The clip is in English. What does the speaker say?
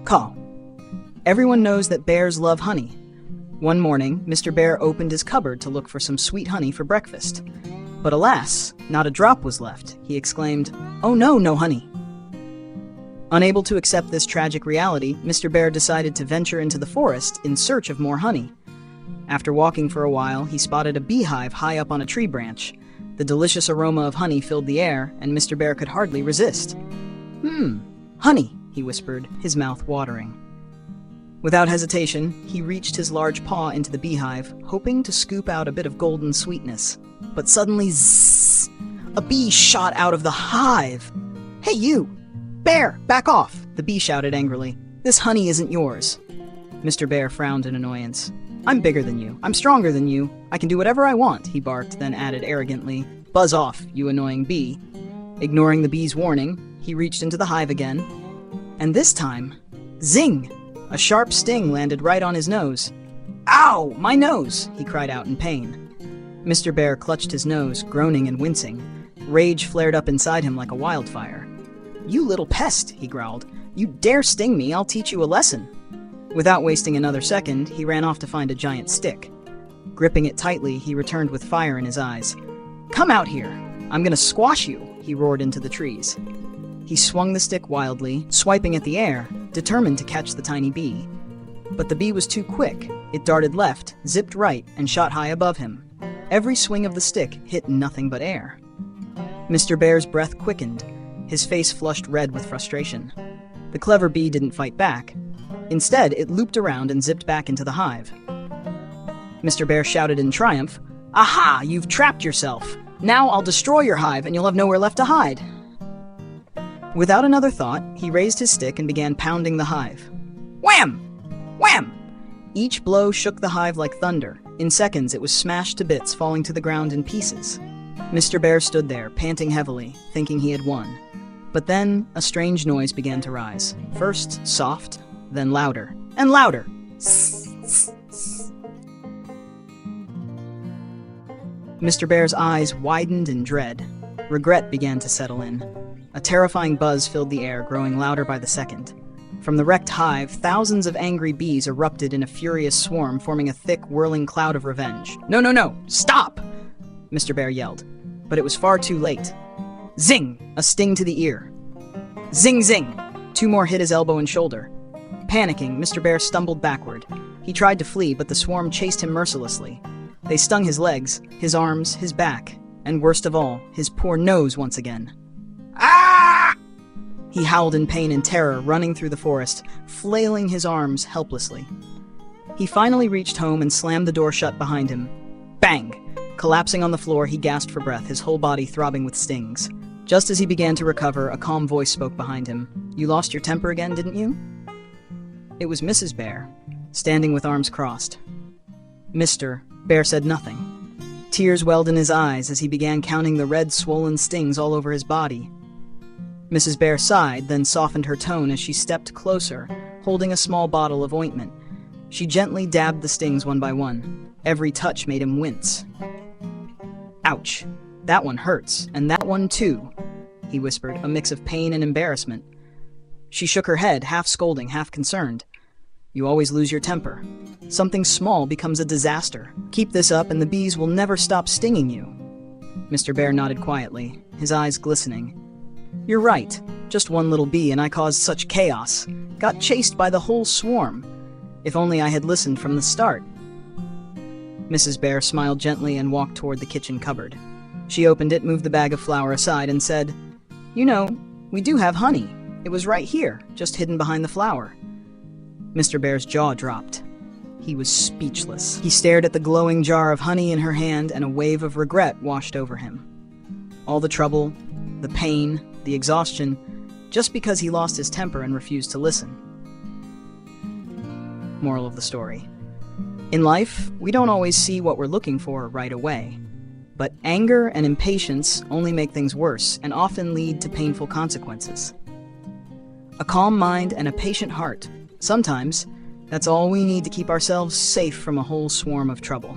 Caw. Everyone knows that bears love honey. One morning, Mr. Bear opened his cupboard to look for some sweet honey for breakfast. But alas, not a drop was left. He exclaimed, "Oh no, no honey." Unable to accept this tragic reality, Mr. Bear decided to venture into the forest in search of more honey. After walking for a while, he spotted a beehive high up on a tree branch. The delicious aroma of honey filled the air, and Mr. Bear could hardly resist. Honey," he whispered, his mouth watering. Without hesitation, he reached his large paw into the beehive, hoping to scoop out a bit of golden sweetness. But suddenly, zzz, a bee shot out of the hive. "Hey you! Bear, back off!" the bee shouted angrily. "This honey isn't yours." Mr. Bear frowned in annoyance. "I'm bigger than you. I'm stronger than you. I can do whatever I want," he barked, then added arrogantly, "Buzz off, you annoying bee." Ignoring the bee's warning, he reached into the hive again. And this time, zing! A sharp sting landed right on his nose. "Ow! My nose!" he cried out in pain. Mr. Bear clutched his nose, groaning and wincing. Rage flared up inside him like a wildfire. "You little pest," he growled. "You dare sting me, I'll teach you a lesson." Without wasting another second, he ran off to find a giant stick. Gripping it tightly, he returned with fire in his eyes. "Come out here! I'm gonna squash you!" he roared into the trees. He swung the stick wildly, swiping at the air, determined to catch the tiny bee. But the bee was too quick. It darted left, zipped right, and shot high above him. Every swing of the stick hit nothing but air. Mr. Bear's breath quickened. His face flushed red with frustration. The clever bee didn't fight back. Instead, it looped around and zipped back into the hive. Mr. Bear shouted in triumph, "Aha! You've trapped yourself! Now I'll destroy your hive and you'll have nowhere left to hide!" Without another thought, he raised his stick and began pounding the hive. Wham! Wham! Each blow shook the hive like thunder. In seconds, it was smashed to bits, falling to the ground in pieces. Mr. Bear stood there, panting heavily, thinking he had won. But then, a strange noise began to rise. First soft, then louder, and louder. Mr. Bear's eyes widened in dread. Regret began to settle in. A terrifying buzz filled the air, growing louder by the second. From the wrecked hive, thousands of angry bees erupted in a furious swarm, forming a thick, whirling cloud of revenge. "No, no, no! Stop!" Mr. Bear yelled. But it was far too late. Zing! A sting to the ear. Zing, zing! Two more hit his elbow and shoulder. Panicking, Mr. Bear stumbled backward. He tried to flee, but the swarm chased him mercilessly. They stung his legs, his arms, his back, and worst of all, his poor nose once again. Ah! He howled in pain and terror, running through the forest, flailing his arms helplessly. He finally reached home and slammed the door shut behind him. Bang! Collapsing on the floor, he gasped for breath, his whole body throbbing with stings. Just as he began to recover, a calm voice spoke behind him. "You lost your temper again, didn't you?" It was Mrs. Bear, standing with arms crossed. Mr. Bear said nothing. Tears welled in his eyes as he began counting the red, swollen stings all over his body. Mrs. Bear sighed, then softened her tone as she stepped closer, holding a small bottle of ointment. She gently dabbed the stings one by one. Every touch made him wince. "Ouch! That one hurts, and that one too," he whispered, a mix of pain and embarrassment. She shook her head, half scolding, half concerned. "You always lose your temper. Something small becomes a disaster. Keep this up and the bees will never stop stinging you." Mr. Bear nodded quietly, his eyes glistening. "You're right. Just one little bee and I caused such chaos. Got chased by the whole swarm. If only I had listened from the start." Mrs. Bear smiled gently and walked toward the kitchen cupboard. She opened it, moved the bag of flour aside, and said, "You know, we do have honey. It was right here, just hidden behind the flour." Mr. Bear's jaw dropped. He was speechless. He stared at the glowing jar of honey in her hand, and a wave of regret washed over him. All the trouble, the pain, the exhaustion, just because he lost his temper and refused to listen. Moral of the story. In life, we don't always see what we're looking for right away. But anger and impatience only make things worse and often lead to painful consequences. A calm mind and a patient heart. Sometimes, that's all we need to keep ourselves safe from a whole swarm of trouble.